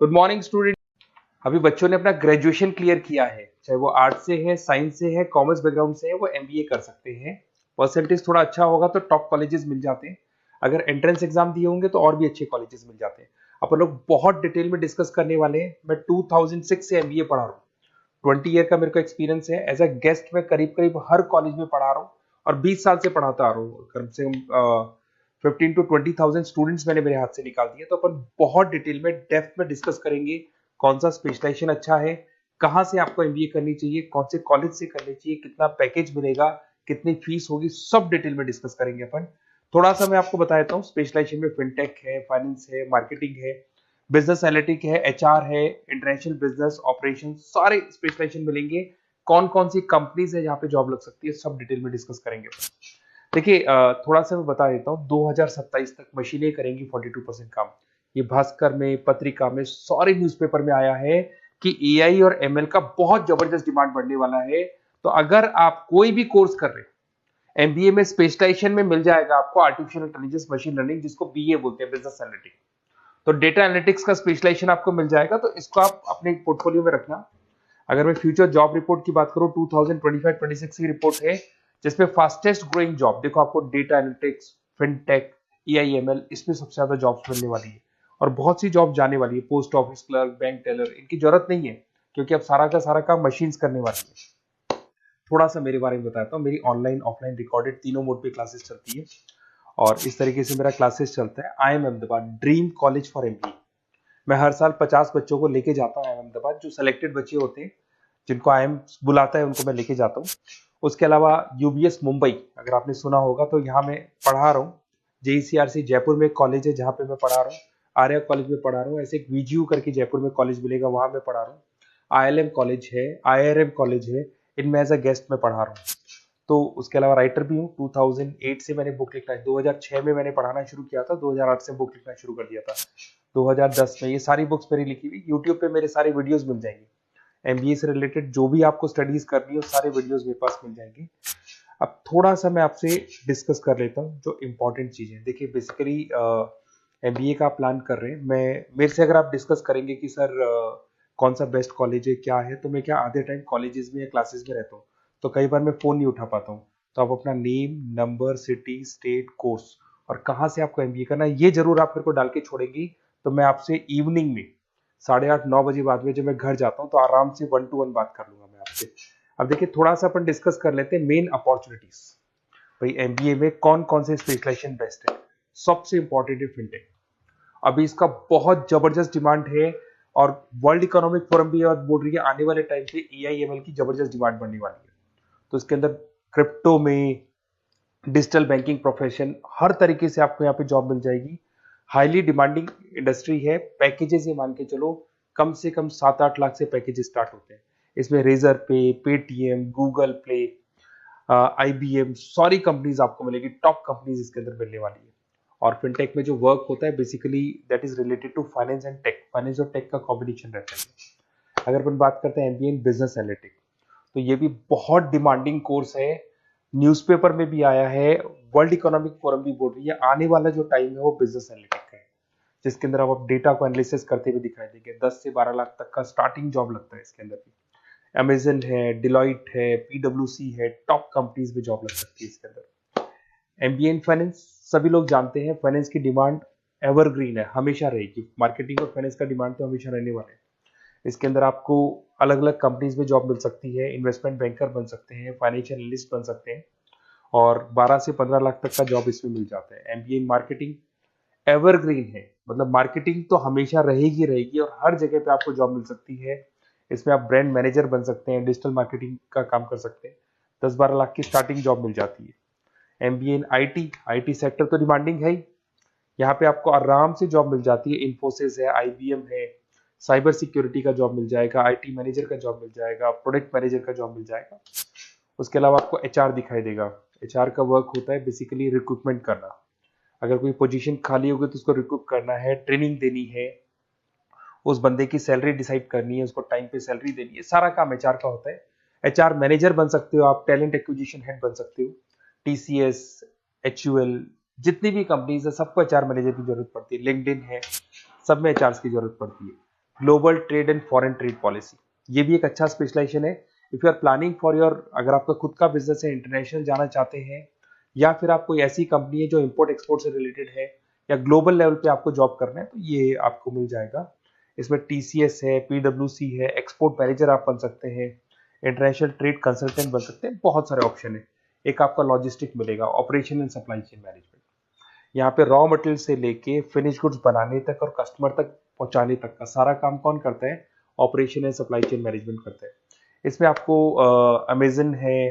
Good morning student. अभी बच्चों ने अपना ग्रेजुएशन क्लियर किया है, चाहे वो आर्ट्स से है, साइंस से है, कॉमर्स बैकग्राउंड से है, वो एमबीए कर सकते हैं। परसेंटेज थोड़ा अच्छा होगा तो टॉप कॉलेजेस मिल जाते हैं। अगर एंट्रेंस एग्जाम दिए होंगे तो और भी अच्छे कॉलेजेस मिल जाते हैं। अपन लोग बहुत डिटेल में डिस्कस करने वाले हैं। मैं 2006 से एमबीए पढ़ा रहा हूँ। 20 ईयर का मेरे को एक्सपीरियंस है। एज अ गेस्ट मैं करीब करीब हर कॉलेज में पढ़ा रहा हूँ और 20 साल से पढ़ाता आ रहा हूँ। कम से कम 15 to 20,000 स्टूडेंट्स मैंने मेरे हाथ से निकाल दिए। तो अपन बहुत डिटेल में डेप्थ में डिस्कस करेंगे कौन सा स्पेशलाइजेशन अच्छा है, कहाँ से आपको एमबीए करनी चाहिए, कौन से कॉलेज से करनी चाहिए, कितना पैकेज मिलेगा, कितनी फीस होगी, सब डिटेल में डिस्कस करेंगे अपन। थोड़ा सा मैं आपको बता देता हूँ। स्पेशलाइजेशन में फिनटेक है, फाइनेंस है, मार्केटिंग है, बिजनेस एनालिटिक है, एचआर है, इंटरनेशनल बिजनेस ऑपरेशन, सारे स्पेशलाइजेशन मिलेंगे। कौन कौन सी कंपनीज है जहाँ पे जॉब लग सकती है, सब डिटेल में डिस्कस करेंगे। देखिए, थोड़ा सा मैं बता देता हूँ। 2027 तक मशीनें करेंगी 42% काम। ये भास्कर में, पत्रिका में, सारे न्यूज़पेपर में आया है कि एआई और एमएल का बहुत जबरदस्त डिमांड बढ़ने वाला है। तो अगर आप कोई भी कोर्स कर रहे हैं, एमबीए में स्पेशलाइजेशन में मिल जाएगा आपको आर्टिफिशियल इंटेलिजेंस, मशीन लर्निंग, जिसको बीए बोलते हैं, बिजनेस एनालिटिक्स। तो डेटा एनालिटिक्स का स्पेशलाइजेशन आपको मिल जाएगा, तो इसको आप अपने पोर्टफोलियो में रखना। अगर मैं फ्यूचर जॉब रिपोर्ट की बात करूं, 2025-26 की रिपोर्ट है, जिसमें फास्टेस्ट ग्रोइंग जॉब देखो आपको डेटा एनालिटिक्स, फिनटेक, ईआईएमएल, इसमें सबसे ज्यादा जॉब्स मिलने वाली है। और बहुत सी जॉब जाने वाली है। Post office clerk, bank teller, इनकी जरूरत नहीं है क्योंकि अब सारा का सारा काम मशीन्स करने वाली है। थोड़ा सा मेरे बारे में बताता हूँ। मेरी ऑनलाइन ऑफलाइन रिकॉर्डेड तीनों मोड पे क्लासेस चलती है और इस तरीके से मेरा क्लासेस चलता है। I am Ahmedabad dream college for MBA. मैं हर साल 50 बच्चों को लेके जाता हूँ अहमदाबाद। जो सिलेक्टेड बच्चे होते हैं, जिनको आईएम बुलाता है, उनको मैं लेके जाता हूँ। उसके अलावा यूबीएस मुंबई, अगर आपने सुना होगा, तो यहाँ मैं पढ़ा रहा हूँ। जेईसीआरसी जयपुर में एक कॉलेज है जहाँ पे मैं पढ़ा रहा हूँ। आर्या कॉलेज में पढ़ा रहा हूँ। ऐसे एक वीजीयू करके जयपुर में कॉलेज मिलेगा, वहां मैं पढ़ा रहा हूँ। आईएलएम कॉलेज है, आईआरएम कॉलेज है, इनमें एज अ गेस्ट में पढ़ा रहा हूँ। तो उसके अलावा राइटर भी हूँ। 2008 से मैंने बुक लिखना है। 2006 में मैंने पढ़ाना शुरू किया था, 2008 से बुक लिखना शुरू कर दिया था। 2010 में ये सारी बुक्स मेरी लिखी हुई यूट्यूब पे मेरे सारे वीडियोस मिल जाएंगे। एमबीए से रिलेटेड जो भी आपको स्टडीज करनी है, सारे वीडियोस मेरे पास मिल जाएंगे। अब थोड़ा सा मैं आपसे डिस्कस कर लेता हूँ जो इंपॉर्टेंट चीजें। देखिए, बेसिकली एमबीए का प्लान कर रहे हैं, मैं मेरे से अगर आप डिस्कस करेंगे कि सर कौन सा बेस्ट कॉलेज है, क्या है, तो मैं क्या आधे टाइम कॉलेजेस में या क्लासेस में रहता हूँ, तो कई बार मैं फोन नहीं उठा पाता हूँ। तो आप अपना name, number, city, state, course और कहाँ से आपको एमबीए करना है, ये जरूर आप मेरे को डाल के छोड़ेंगी। तो मैं आपसे इवनिंग में 8:30-9 बजे बाद में जब मैं घर जाता हूँ, तो आराम से 1-to-1 बात कर लूंगा मैं आपसे। अब देखिए, थोड़ा सा अपन डिस्कस कर लेते हैं मेन अपॉर्चुनिटीज। भाई, एमबीए में कौन कौन से स्पेशलाइजेशन बेस्ट है। सबसे इंपॉर्टेंट है फिनटेक। अभी इसका बहुत जबरदस्त डिमांड है और वर्ल्ड इकोनॉमिक फोरम भी बोल रही है आने वाले टाइम पे एआईएमएल की जबरदस्त डिमांड बढ़ने वाली है। तो इसके अंदर क्रिप्टो में, डिजिटल बैंकिंग प्रोफेशन, हर तरीके से आपको यहाँ पे जॉब मिल जाएगी। हाईली डिमांडिंग इंडस्ट्री है। पैकेजेस ये मान के चलो, कम से कम 7-8 लाख से पैकेज स्टार्ट होते हैं। इसमें रेजर पे, पेटीएम, गूगल प्ले, आईबीएम, सारी कंपनीज आपको मिलेगी। टॉप कंपनीज इसके अंदर मिलने वाली है। और फिनटेक में जो वर्क होता है, basically that is related to finance and tech. Finance और टेक का कॉम्बिनेशन रहता है। अगर अपन बात करते हैं एमबीए इन बिजनेस एनालिटिक्स, तो ये भी बहुत डिमांडिंग कोर्स है। न्यूज़पेपर में भी आया है, वर्ल्ड इकोनॉमिक फोरम भी बोल रही है आने वाला जो टाइम है वो बिजनेस एनालिटिक्स का है, जिसके अंदर आप डेटा को एनालिसिस करते हुए दिखाई देंगे। 10 से 12 लाख तक का स्टार्टिंग जॉब लगता है इसके अंदर भी। अमेजन है, डिलॉइट है, पीडब्ल्यूसी है, टॉप कंपनीज में जॉब लग सकती है इसके अंदर। एमबीए इन फाइनेंस, सभी लोग जानते हैं फाइनेंस की डिमांड एवरग्रीन है, हमेशा रहेगी। मार्केटिंग और फाइनेंस का डिमांड तो हमेशा रहने वाला है। इसके अंदर आपको अलग अलग कंपनीज में जॉब मिल सकती है। इन्वेस्टमेंट बैंकर बन सकते हैं, फाइनेंशियल एनालिस्ट बन सकते हैं और 12 से 15 लाख तक का जॉब इसमें मिल जाता है। एमबीए इन मार्केटिंग एवरग्रीन है, मतलब मार्केटिंग तो हमेशा रहेगी रहेगी और हर जगह पे आपको जॉब मिल सकती है। इसमें आप ब्रांड मैनेजर बन सकते हैं, डिजिटल मार्केटिंग का काम कर सकते हैं। 10-12 लाख की स्टार्टिंग जॉब मिल जाती है। MBA in IT, IT sector तो डिमांडिंग है ही। यहाँ पे आपको आराम से जॉब मिल जाती है। इन्फोसिस है, आईबीएम है, साइबर सिक्योरिटी का जॉब मिल जाएगा, आईटी मैनेजर का जॉब मिल जाएगा, प्रोडक्ट मैनेजर का जॉब मिल जाएगा। उसके अलावा आपको एचआर दिखाई देगा। एचआर का वर्क होता है बेसिकली रिक्रूटमेंट करना। अगर कोई पोजीशन खाली होगी तो उसको रिक्रूट करना है, ट्रेनिंग देनी है, उस बंदे की सैलरी डिसाइड करनी है, उसको टाइम पे सैलरी देनी है, सारा काम एचआर का होता है। एचआर मैनेजर बन सकते हो आप, टैलेंट एक्विजिशन हेड बन सकते हो। टीसीएस, एचयूएल, जितनी भी कंपनीज है सबको एचआर मैनेजर की जरूरत पड़ती है। लिंक्डइन है, सब में एचआर की जरूरत पड़ती है। Global trade and foreign trade policy, ये भी एक अच्छा स्पेशलाइजेशन है। If you are planning for your, अगर आपका खुद का बिजनेस है, इंटरनेशनल जाना चाहते हैं, या फिर आप कोई ऐसी कंपनी है जो इंपोर्ट एक्सपोर्ट से रिलेटेड है, या ग्लोबल लेवल पे आपको जॉब करना है, तो ये आपको मिल जाएगा। इसमें टीसीएस है, पीडब्ल्यूसी है, एक्सपोर्ट मैनेजर आप बन सकते हैं, इंटरनेशनल ट्रेड कंसल्टेंट बन सकते हैं, बहुत सारे ऑप्शन है। एक आपका लॉजिस्टिक मिलेगा, operation and supply chain management. यहाँ पे रॉ मटेरियल से लेके फिनिश गुड्स बनाने तक और कस्टमर तक पहुंचाने तक का सारा काम कौन करता है? Operation and supply chain management करता है। इसमें आपको अमेजन है,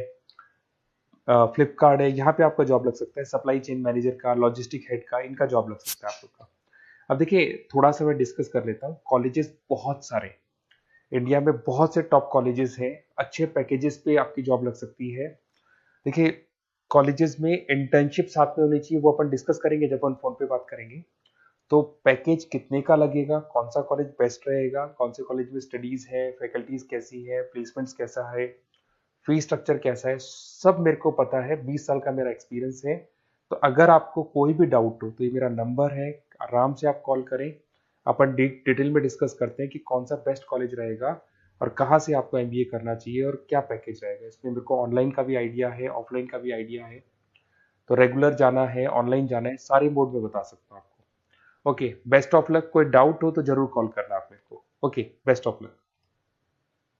फ्लिपकार्ट है, यहाँ पे आपका जॉब लग सकता है, सप्लाई चेन मैनेजर का, लॉजिस्टिक हेड का, इनका जॉब लग सकता है आप लोग का। अब देखिए, थोड़ा सा मैं डिस्कस कर लेता हूँ। कॉलेजेस बहुत सारे इंडिया में, बहुत से टॉप कॉलेजेस हैं, अच्छे पैकेजेस पे आपकी जॉब लग सकती है। देखिए, कॉलेजेस में इंटर्नशिप साथ में होनी चाहिए, वो अपन डिस्कस करेंगे जब अपन फोन पे बात करेंगे। तो पैकेज कितने का लगेगा, कौन सा कॉलेज बेस्ट रहेगा, कौन से कॉलेज में स्टडीज है, फैकल्टीज कैसी है, प्लेसमेंट्स कैसा है, फी स्ट्रक्चर कैसा है, सब मेरे को पता है, 20 साल का मेरा एक्सपीरियंस है। तो अगर आपको कोई भी डाउट हो तो ये मेरा नंबर है, आराम से आप कॉल करें। अपन डिटेल में डिस्कस करते हैं कि कौन सा बेस्ट कॉलेज रहेगा और कहाँ से आपको एमबीए करना चाहिए और क्या पैकेज रहेगा। इसमें मेरे को ऑनलाइन का भी आइडिया है, ऑफलाइन का भी आइडिया है। तो रेगुलर जाना है, ऑनलाइन जाना है, सारे मोड में बता सकता हूँ आपको। Okay, best of luck. कोई डाउट हो तो जरूर कॉल करना आप मेरे को। Okay, best of luck.